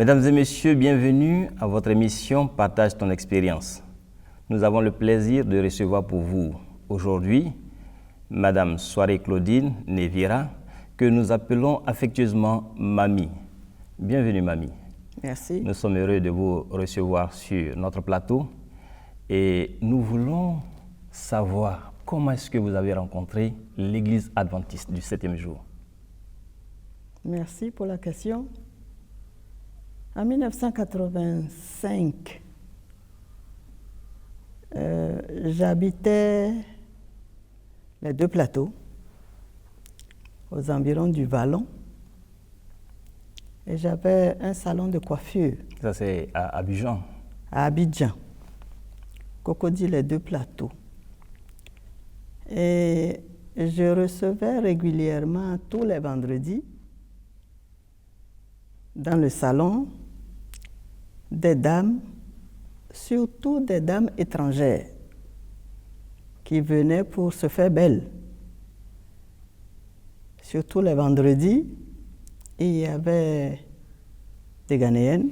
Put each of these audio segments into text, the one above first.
Mesdames et messieurs, bienvenue à votre émission Partage ton expérience. Nous avons le plaisir de recevoir pour vous aujourd'hui Madame Soirée Claudine Nevira, que nous appelons affectueusement Mamie. Bienvenue Mamie. Merci. Nous sommes heureux de vous recevoir sur notre plateau et nous voulons savoir comment est-ce que vous avez rencontré l'Église adventiste du 7e jour. Merci pour la question. En 1985, j'habitais les Deux Plateaux, aux environs du Vallon, et j'avais un salon de coiffure. Ça, c'est à Abidjan. À Abidjan, Cocody les Deux Plateaux. Et je recevais régulièrement tous les vendredis dans le salon des dames, surtout des dames étrangères, qui venaient pour se faire belles. Surtout les vendredis, il y avait des Ghanéennes,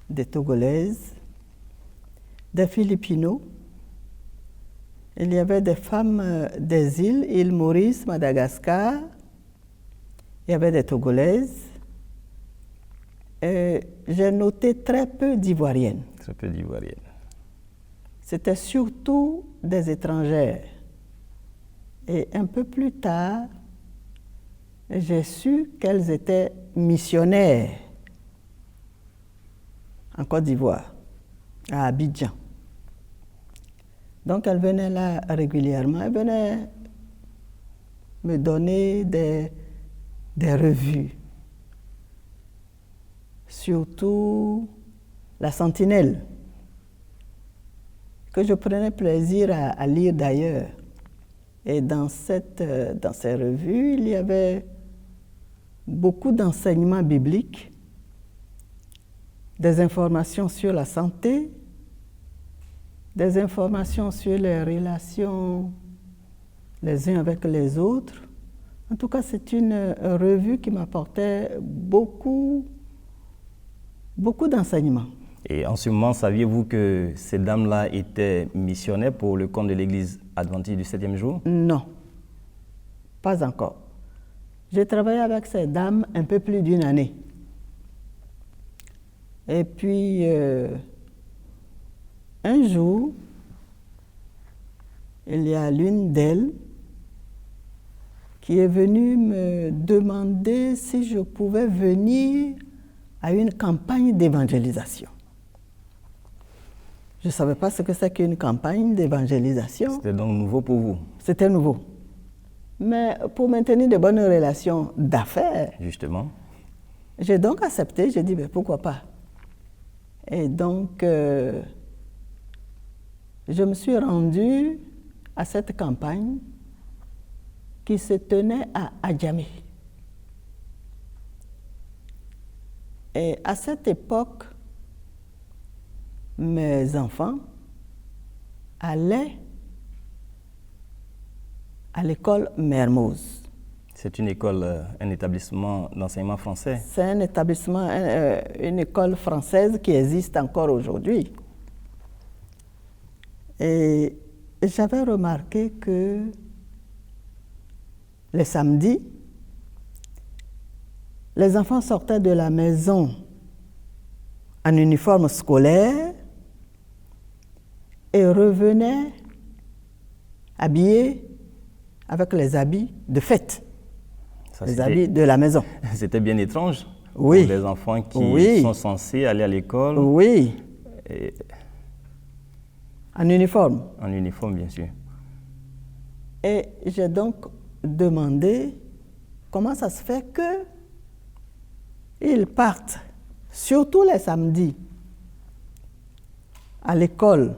des Togolaises, des Filipinos. Il y avait des femmes des îles Maurice, Madagascar. Il y avait des Togolaises. J'ai noté très peu d'Ivoiriennes. Très peu d'Ivoiriennes. C'était surtout des étrangères. Et un peu plus tard, j'ai su qu'elles étaient missionnaires en Côte d'Ivoire, à Abidjan. Donc elles venaient là régulièrement, elles venaient me donner des revues. Surtout la Sentinelle, que je prenais plaisir à lire d'ailleurs. Et dans ces revues, il y avait beaucoup d'enseignements bibliques, des informations sur la santé, des informations sur les relations les uns avec les autres. En tout cas, c'est une revue qui m'apportait beaucoup d'enseignements. Et en ce moment, saviez-vous que ces dames-là étaient missionnaires pour le compte de l'Église adventiste du 7e jour? Non, pas encore. J'ai travaillé avec ces dames un peu plus d'une année. Et puis, un jour, il y a l'une d'elles qui est venue me demander si je pouvais venir à une campagne d'évangélisation. Je ne savais pas ce que c'est qu'une campagne d'évangélisation. C'était donc nouveau pour vous? C'était nouveau. Mais pour maintenir de bonnes relations d'affaires, justement, j'ai donc accepté, j'ai dit, mais pourquoi pas. Et donc, je me suis rendue à cette campagne qui se tenait à Adjamé. Et à cette époque, mes enfants allaient à l'école Mermoz. C'est une école, un établissement d'enseignement français? C'est un établissement, une école française qui existe encore aujourd'hui. Et j'avais remarqué que les samedis, les enfants sortaient de la maison en uniforme scolaire et revenaient habillés avec les habits de fête, les habits de la maison. C'était bien étrange pour les enfants qui sont censés aller à l'école. Oui. En uniforme. En uniforme, bien sûr. Et j'ai donc demandé comment ça se fait qu'ils partent, surtout les samedis, à l'école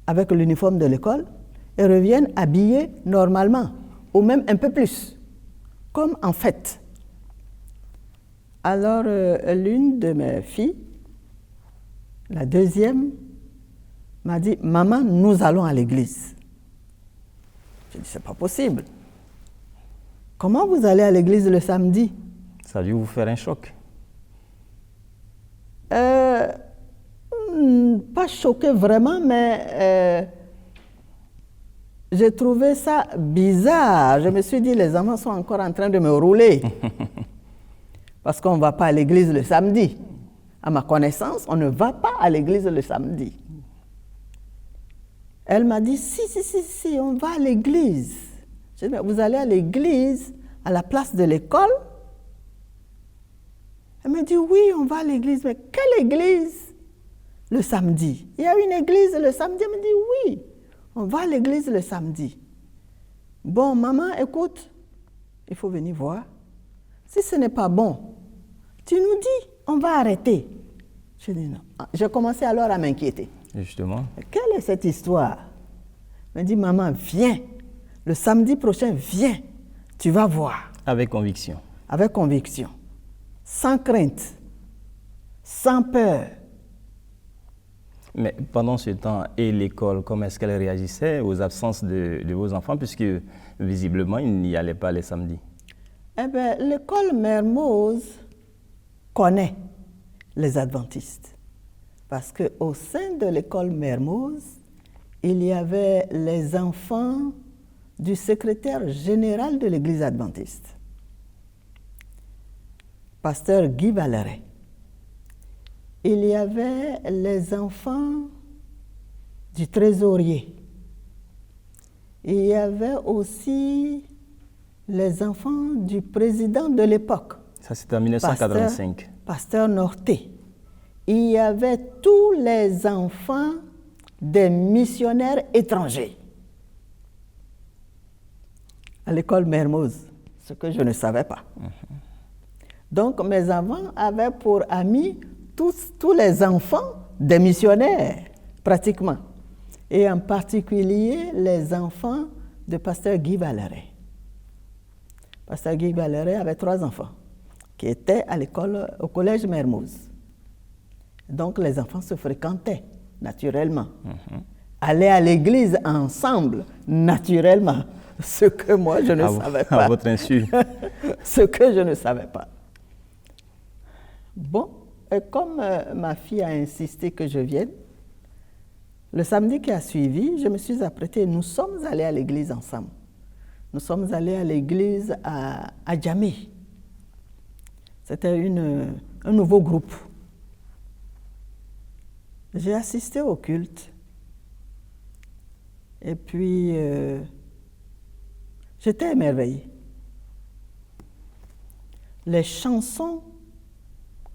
avec l'uniforme de l'école et reviennent habillés normalement, ou même un peu plus, comme en fête. Alors, l'une de mes filles, la deuxième, m'a dit « Maman, nous allons à l'église. » J'ai dit « C'est pas possible. Comment vous allez à l'église le samedi ?» Ça a dû vous faire un choc. Pas choquée vraiment, mais j'ai trouvé ça bizarre. Je me suis dit, les enfants sont encore en train de me rouler. Parce qu'on ne va pas à l'église le samedi. À ma connaissance, on ne va pas à l'église le samedi. Elle m'a dit, si, on va à l'église. Je dis, mais vous allez à l'église à la place de l'école? Elle m'a dit, oui, on va à l'église. Mais quelle église? Le samedi. Il y a une église le samedi? Elle m'a dit, oui, on va à l'église le samedi. Bon, maman, écoute, il faut venir voir. Si ce n'est pas bon, tu nous dis, on va arrêter. Je dis non. J'ai commencé alors à m'inquiéter. Justement. Quelle est cette histoire? Elle m'a dit, maman, viens. Le samedi prochain, viens. Tu vas voir. Avec conviction. Avec conviction. Sans crainte. Sans peur. Mais pendant ce temps, et l'école, comment est-ce qu'elle réagissait aux absences de vos enfants, puisque visiblement, ils n'y allaient pas les samedis? Eh bien, l'école Mermoz connaît les adventistes. Parce qu'au sein de l'école Mermoz, il y avait les enfants du secrétaire général de l'église adventiste, pasteur Guy Valeret. Il y avait les enfants du trésorier. Il y avait aussi les enfants du président de l'époque. Ça, c'était en 1985. Pasteur Norté. Il y avait tous les enfants des missionnaires étrangers à l'école Mermoz, ce que je ne savais pas. Donc, mes enfants avaient pour amis tous les enfants des missionnaires, pratiquement. Et en particulier, les enfants de pasteur Guy Valeret. Pasteur Guy Valeret avait 3 enfants qui étaient à l'école, au collège Mermoz. Donc, les enfants se fréquentaient, naturellement. Allaient à l'église ensemble, naturellement. Ce que moi, je ne savais pas. À votre insu. Ce que je ne savais pas. Bon, et comme ma fille a insisté que je vienne, le samedi qui a suivi, je me suis apprêtée. Nous sommes allés à l'église ensemble. Nous sommes allés à l'église à Djamé. C'était un nouveau groupe. J'ai assisté au culte. Et puis, j'étais émerveillée. Les chansons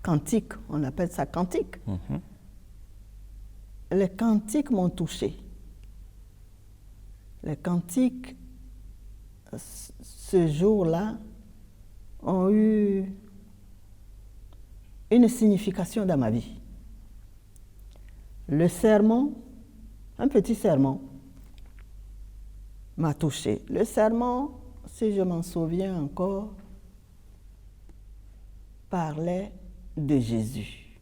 cantiques, on appelle ça cantiques. Les cantiques m'ont touchée. Les cantiques, ce jour-là, ont eu une signification dans ma vie. Le sermon, un petit sermon, m'a touchée. Le sermon, si je m'en souviens encore, parlait de Jésus.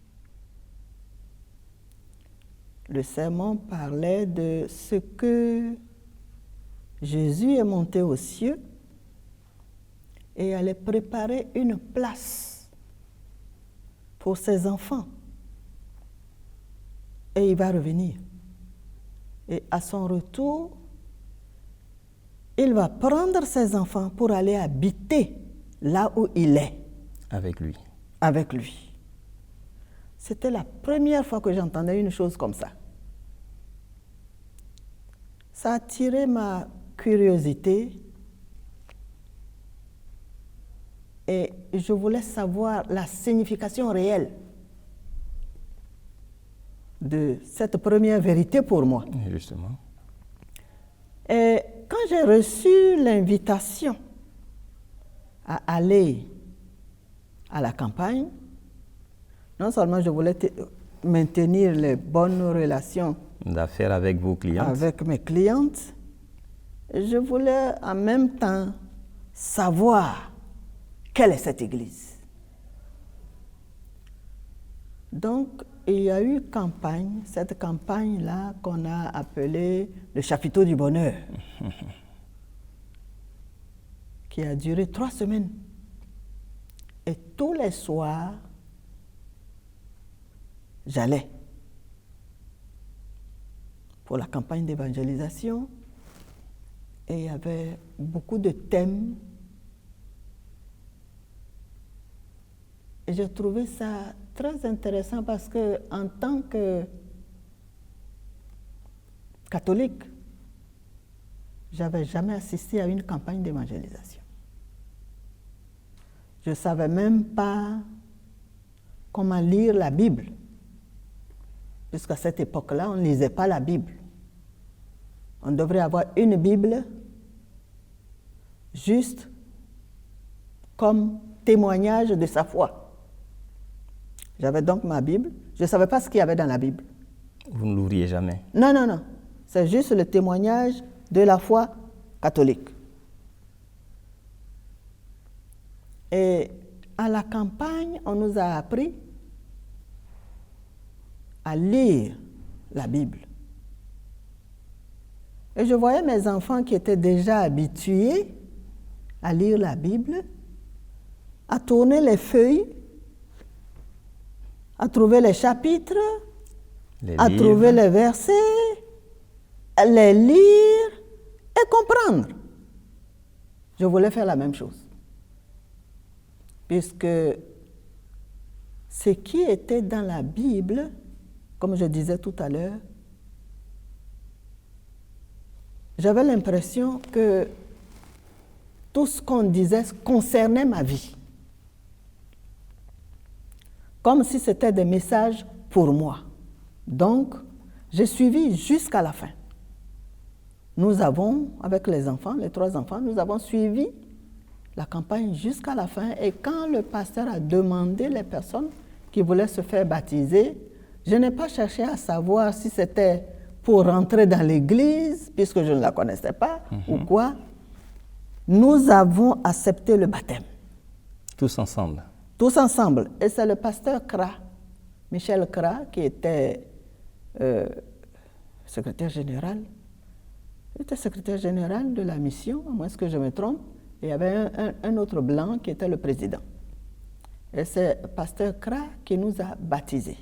Le sermon parlait de ce que Jésus est monté aux cieux et allait préparer une place pour ses enfants. Et il va revenir. Et à son retour, il va prendre ses enfants pour aller habiter là où il est. Avec lui. Avec lui. C'était la première fois que j'entendais une chose comme ça. Ça a attiré ma curiosité et je voulais savoir la signification réelle de cette première vérité pour moi. Justement. Et quand j'ai reçu l'invitation à aller à la campagne, non seulement je voulais maintenir les bonnes relations d'affaires avec vos clientes. Avec mes clientes, je voulais en même temps savoir quelle est cette église. Donc, il y a eu campagne, cette campagne-là qu'on a appelée le chapiteau du bonheur, qui a duré 3 semaines. Et tous les soirs, j'allais pour la campagne d'évangélisation et il y avait beaucoup de thèmes. Et j'ai trouvé ça très intéressant parce que en tant que catholique, j'avais jamais assisté à une campagne d'évangélisation. Je ne savais même pas comment lire la Bible, puisqu'à cette époque-là, on ne lisait pas la Bible. On devrait avoir une Bible juste comme témoignage de sa foi. J'avais donc ma Bible. Je ne savais pas ce qu'il y avait dans la Bible. Vous ne l'ouvriez jamais? Non, non, non. C'est juste le témoignage de la foi catholique. Et à la campagne, on nous a appris à lire la Bible. Et je voyais mes enfants qui étaient déjà habitués à lire la Bible, à tourner les feuilles, à trouver les chapitres, à trouver les versets, à les lire et comprendre. Je voulais faire la même chose. Puisque ce qui était dans la Bible, comme je disais tout à l'heure, j'avais l'impression que tout ce qu'on disait concernait ma vie. Comme si c'était des messages pour moi. Donc, j'ai suivi jusqu'à la fin. Nous avons, avec les enfants, les 3 enfants, nous avons suivi la campagne jusqu'à la fin. Et quand le pasteur a demandé les personnes qui voulaient se faire baptiser, je n'ai pas cherché à savoir si c'était pour rentrer dans l'église, puisque je ne la connaissais pas, ou quoi. Nous avons accepté le baptême. Tous ensemble? Tous ensemble. Et c'est le pasteur Kra, Michel Kra, qui était secrétaire général. Il était secrétaire général de la mission, à moins que je me trompe. Et il y avait un autre blanc qui était le président. Et c'est le pasteur Kra qui nous a baptisés.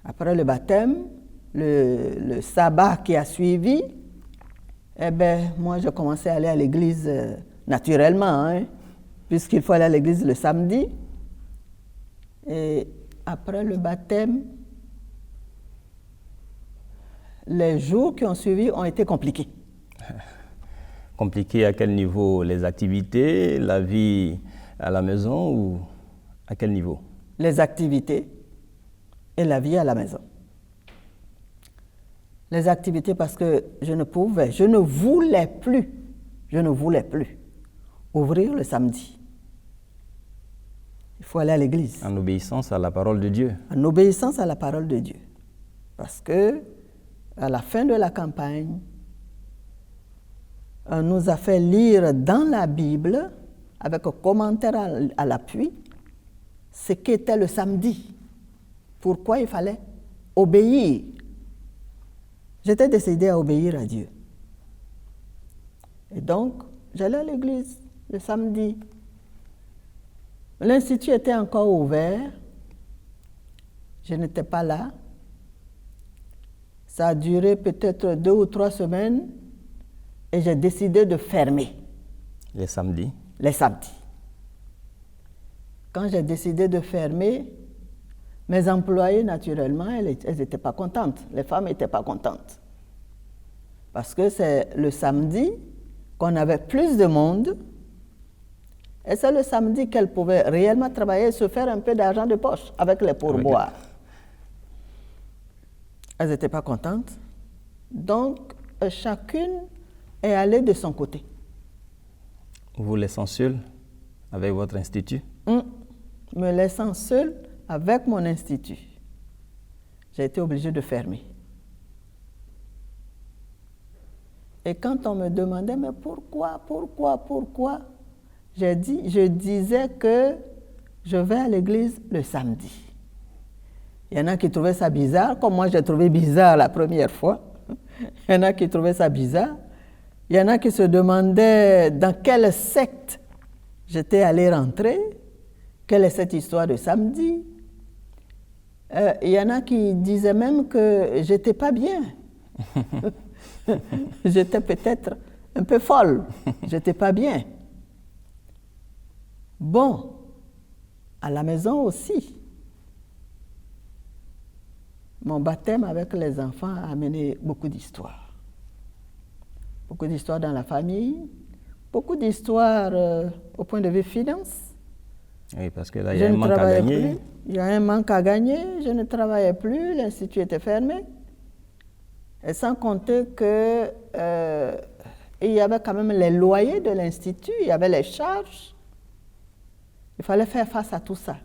Après le baptême, le sabbat qui a suivi, eh bien, moi, j'ai commencé à aller à l'église naturellement, hein, puisqu'il faut aller à l'église le samedi. Et après le baptême, les jours qui ont suivi ont été compliqués. Compliqués à quel niveau? Les activités, la vie à la maison ou à quel niveau? Les activités et la vie à la maison. Les activités parce que je ne voulais plus ouvrir le samedi. Il faut aller à l'église. En obéissance à la parole de Dieu. En obéissance à la parole de Dieu. Parce que à la fin de la campagne, on nous a fait lire dans la Bible, avec un commentaire à l'appui, ce qu'était le samedi. Pourquoi il fallait obéir. J'étais décidée à obéir à Dieu. Et donc, j'allais à l'église le samedi. L'institut était encore ouvert. Je n'étais pas là. Ça a duré peut-être 2 ou 3 semaines et j'ai décidé de fermer. Les samedis? Les samedis. Quand j'ai décidé de fermer, mes employés, naturellement, elles n'étaient pas contentes. Les femmes n'étaient pas contentes. Parce que c'est le samedi qu'on avait plus de monde et c'est le samedi qu'elles pouvaient réellement travailler et se faire un peu d'argent de poche avec les pourboires. Elles n'étaient pas contentes. Donc, chacune est allée de son côté. Vous laissant seul avec votre institut? Me laissant seule avec mon institut. J'ai été obligée de fermer. Et quand on me demandait, mais pourquoi, je disais que je vais à l'église le samedi. Il y en a qui trouvaient ça bizarre, comme moi j'ai trouvé bizarre la première fois. Il y en a qui trouvaient ça bizarre. Il y en a qui se demandaient dans quelle secte j'étais allée rentrer. Quelle est cette histoire de samedi? Il y en a qui disaient même que j'étais pas bien. J'étais peut-être un peu folle. J'étais pas bien. Bon, à la maison aussi. Mon baptême avec les enfants a amené beaucoup d'histoires. Beaucoup d'histoires dans la famille, beaucoup d'histoires au point de vue finance. Oui, parce que là, il y a un manque à gagner. Il y a un manque à gagner, je ne travaillais plus, l'institut était fermé. Et sans compter que il y avait quand même les loyers de l'institut, il y avait les charges. Il fallait faire face à tout ça.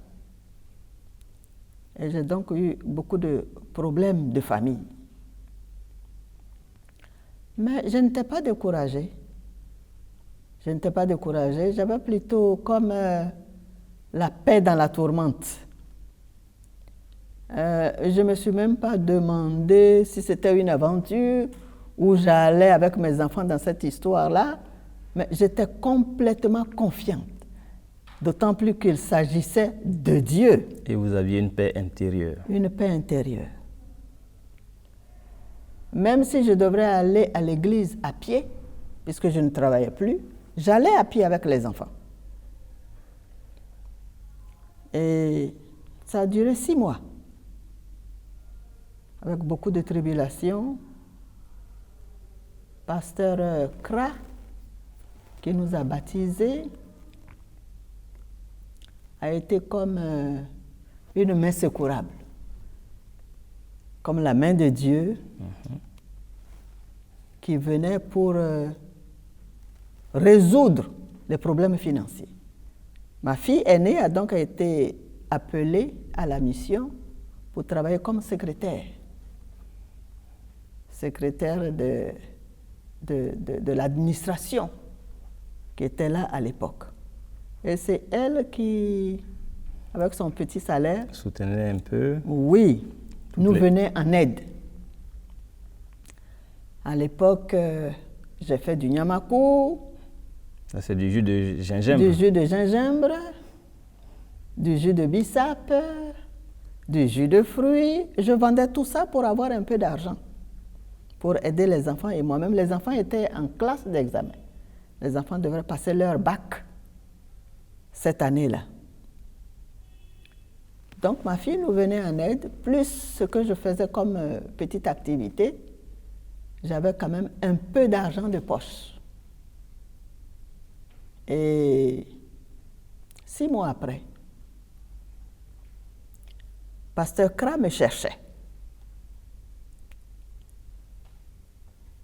Et j'ai donc eu beaucoup de problèmes de famille. Mais je n'étais pas découragée. Je n'étais pas découragée, j'avais plutôt comme la paix dans la tourmente. Je ne me suis même pas demandé si c'était une aventure où j'allais avec mes enfants dans cette histoire-là, mais j'étais complètement confiante, d'autant plus qu'il s'agissait de Dieu. Et vous aviez une paix intérieure. Une paix intérieure. Même si je devrais aller à l'église à pied, puisque je ne travaillais plus, j'allais à pied avec les enfants. Et ça a duré 6 mois, avec beaucoup de tribulations. Pasteur Kra, qui nous a baptisés, a été comme une main secourable, comme la main de Dieu qui venait pour résoudre les problèmes financiers. Ma fille aînée a donc été appelée à la mission pour travailler comme secrétaire de l'administration qui était là à l'époque. Et c'est elle qui, avec son petit salaire, soutenait un peu. Oui, nous venait en aide. À l'époque, j'ai fait du nyamaku. C'est du jus de gingembre. Du jus de gingembre, du jus de bissap, du jus de fruits. Je vendais tout ça pour avoir un peu d'argent, pour aider les enfants et moi-même. Les enfants étaient en classe d'examen. Les enfants devraient passer leur bac cette année-là. Donc ma fille nous venait en aide, plus ce que je faisais comme petite activité. J'avais quand même un peu d'argent de poche. Et 6 mois après, Pasteur Kra me cherchait.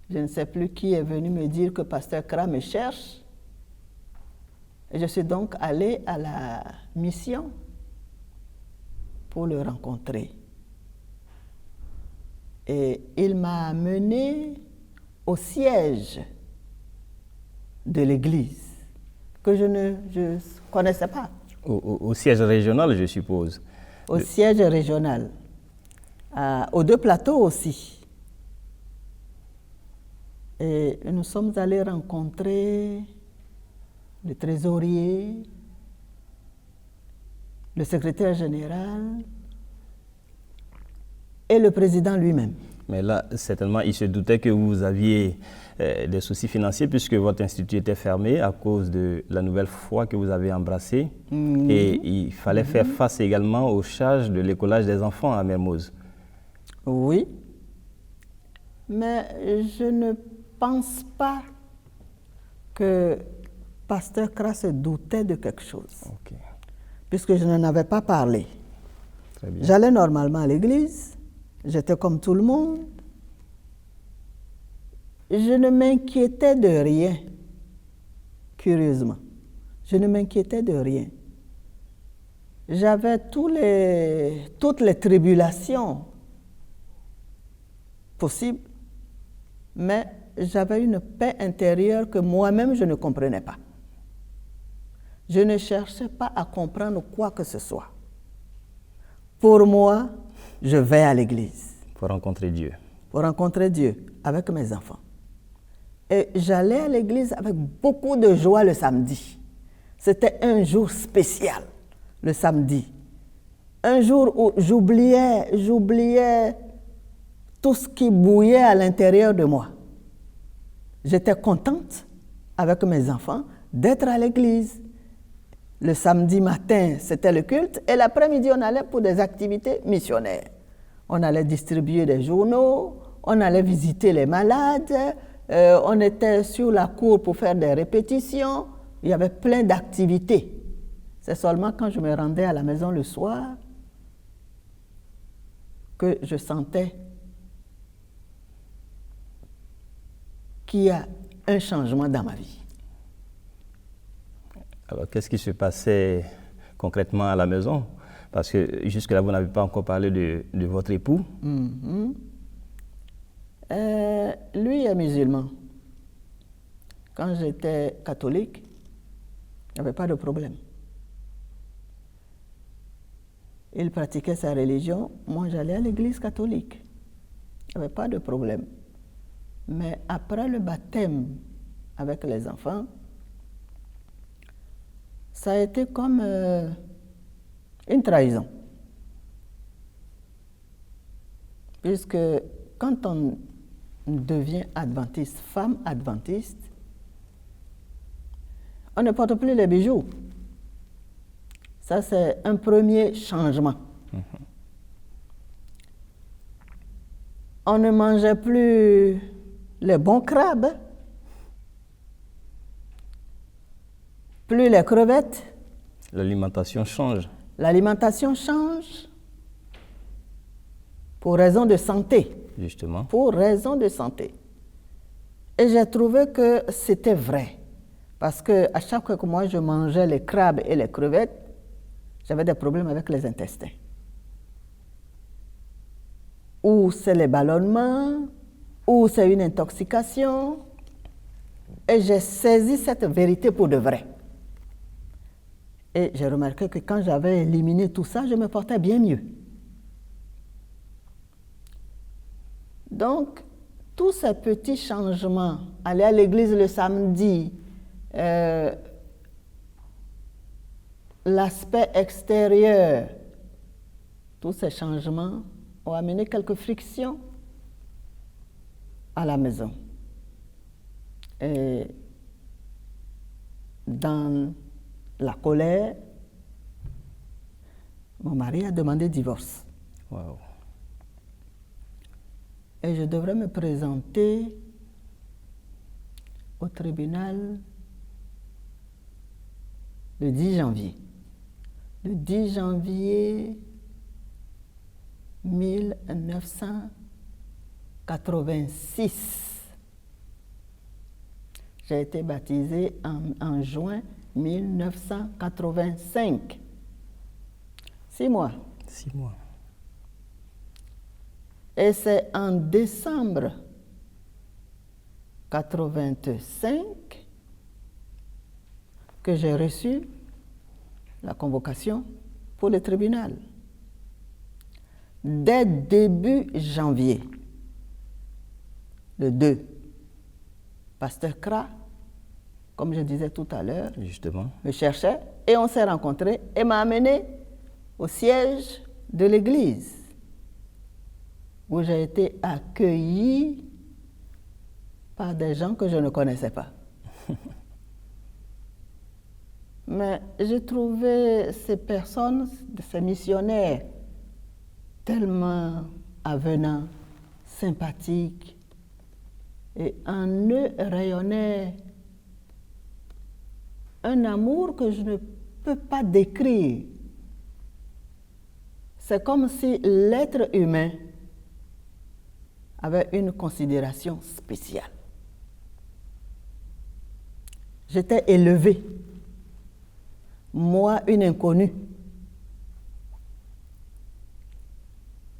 Je ne sais plus qui est venu me dire que Pasteur Kra me cherche. Et je suis donc allée à la mission pour le rencontrer. Et il m'a amené au siège de l'église, que je ne connaissais pas. Au siège régional, je suppose. Au siège régional. Aux 2 plateaux aussi. Et nous sommes allés rencontrer le trésorier, le secrétaire général et le président lui-même. Mais là, certainement, il se doutait que vous aviez des soucis financiers puisque votre institut était fermé à cause de la nouvelle foi que vous avez embrassée. Et il fallait faire face également aux charges de l'écolage des enfants à Mermoz. Oui, mais je ne pense pas que Pasteur Kra se doutait de quelque chose, puisque je n'en avais pas parlé. Très bien. J'allais normalement à l'église, j'étais comme tout le monde. Je ne m'inquiétais de rien, curieusement. Je ne m'inquiétais de rien. J'avais toutes les tribulations possibles, mais j'avais une paix intérieure que moi-même je ne comprenais pas. Je ne cherchais pas à comprendre quoi que ce soit. Pour moi, je vais à l'église. Pour rencontrer Dieu. Pour rencontrer Dieu avec mes enfants. Et j'allais à l'église avec beaucoup de joie le samedi. C'était un jour spécial, le samedi. un jour où j'oubliais tout ce qui bouillait à l'intérieur de moi. J'étais contente avec mes enfants d'être à l'église. Le samedi matin, c'était le culte et l'après-midi, on allait pour des activités missionnaires. On allait distribuer des journaux, on allait visiter les malades, on était sur la cour pour faire des répétitions. Il y avait plein d'activités. C'est seulement quand je me rendais à la maison le soir que je sentais qu'il y a un changement dans ma vie. Alors, qu'est-ce qui se passait concrètement à la maison? Parce que jusque-là, vous n'avez pas encore parlé de votre époux. Lui est musulman. Quand j'étais catholique, il n'y avait pas de problème. Il pratiquait sa religion, moi j'allais à l'église catholique. Il n'y avait pas de problème. Mais après le baptême avec les enfants, ça a été comme une trahison. Puisque quand on devient adventiste, femme adventiste, on ne porte plus les bijoux. Ça, c'est un premier changement. On ne mangeait plus les bons crabes, plus les crevettes. L'alimentation change. L'alimentation change pour raison de santé. Justement. Pour raison de santé. Et j'ai trouvé que c'était vrai. Parce qu'à chaque fois que moi je mangeais les crabes et les crevettes, j'avais des problèmes avec les intestins. Ou c'est les ballonnements, ou c'est une intoxication. Et j'ai saisi cette vérité pour de vrai. Et j'ai remarqué que quand j'avais éliminé tout ça, je me portais bien mieux. Donc, tous ces petits changements, aller à l'église le samedi, l'aspect extérieur, tous ces changements ont amené quelques frictions à la maison. Et dans la colère, mon mari a demandé divorce. Wow. Et je devrais me présenter au tribunal le 10 janvier. Le 10 janvier 1986. J'ai été baptisée en juin 1985. 6 mois. 6 mois. Et c'est en décembre 85 que j'ai reçu la convocation pour le tribunal. Dès début janvier, le 2, Pasteur Kra, comme je disais tout à l'heure, justement, me cherchait et on s'est rencontrés et m'a amené au siège de l'église où j'ai été accueillie par des gens que je ne connaissais pas. Mais j'ai trouvé ces personnes, ces missionnaires, tellement avenants, sympathiques, et en eux rayonnait un amour que je ne peux pas décrire. C'est comme si l'être humain avait une considération spéciale. J'étais élevée, moi une inconnue.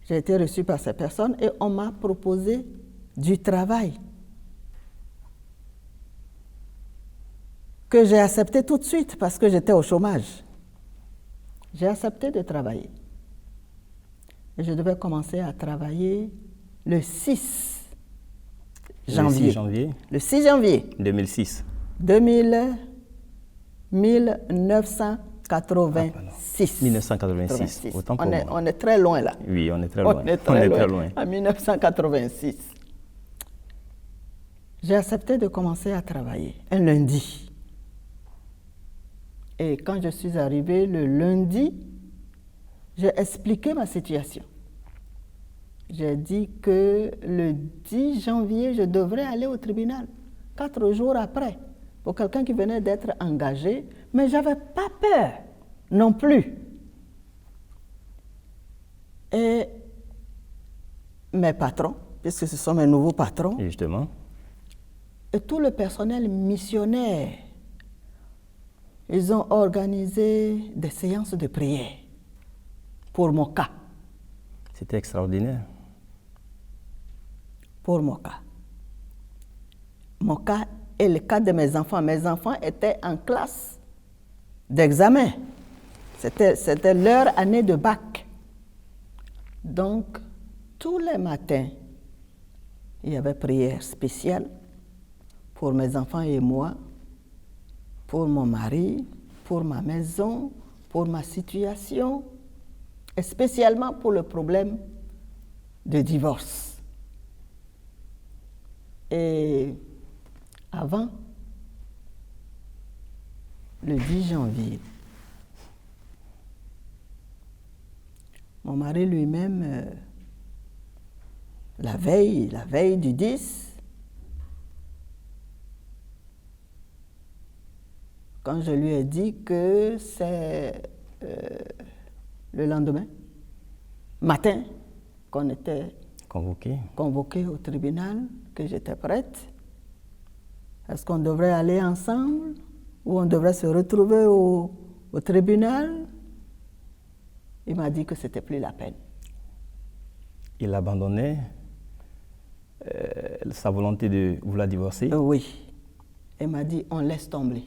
J'ai été reçue par ces personnes et on m'a proposé du travail que j'ai accepté tout de suite parce que j'étais au chômage. J'ai accepté de travailler. Et je devais commencer à travailler le 6 janvier. Le 6 janvier. Le 6 janvier. 2006. 1986. 1986. 1986. Autant pour moi. On est très loin là. Oui, on est très loin. On est très loin. En 1986. J'ai accepté de commencer à travailler un lundi. Et quand je suis arrivée le lundi, j'ai expliqué ma situation. J'ai dit que le 10 janvier, je devrais aller au tribunal, 4 jours après, pour quelqu'un qui venait d'être engagé, mais je n'avais pas peur non plus. Et mes patrons, puisque ce sont mes nouveaux patrons, Et justement, et tout le personnel missionnaire, ils ont organisé des séances de prière pour mon cas. c'était extraordinaire. Pour mon cas. Mon cas et le cas de mes enfants. Mes enfants étaient en classe d'examen. C'était leur année de bac. Donc, tous les matins, il y avait prière spéciale pour mes enfants et moi, pour mon mari, pour ma maison, pour ma situation, et spécialement pour le problème de divorce. Et avant le 10 janvier, mon mari lui-même, la veille du 10, quand je lui ai dit que c'est le lendemain matin qu'on était convoqué au tribunal, que j'étais prête. Est-ce qu'on devrait aller ensemble ou on devrait se retrouver au tribunal? Il m'a dit que c'était plus la peine. Il abandonnait sa volonté de vouloir divorcer. Oui. Il m'a dit on laisse tomber,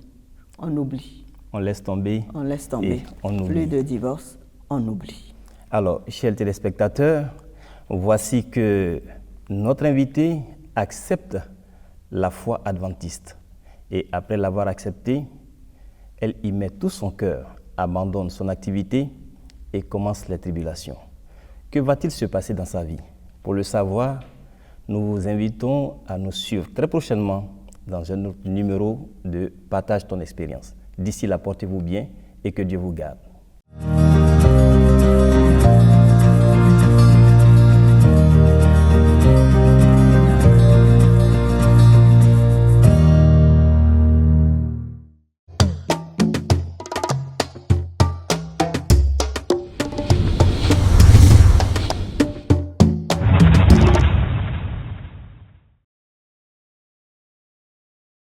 on oublie. On laisse tomber. On laisse tomber. Et on oublie. Plus de divorce, on oublie. Alors, chers téléspectateurs, voici que notre invité accepte la foi adventiste. Et après l'avoir acceptée, elle y met tout son cœur, abandonne son activité et commence les tribulations. Que va-t-il se passer dans sa vie? Pour le savoir, nous vous invitons à nous suivre très prochainement dans un autre numéro de Partage ton expérience. D'ici là, portez-vous bien et que Dieu vous garde.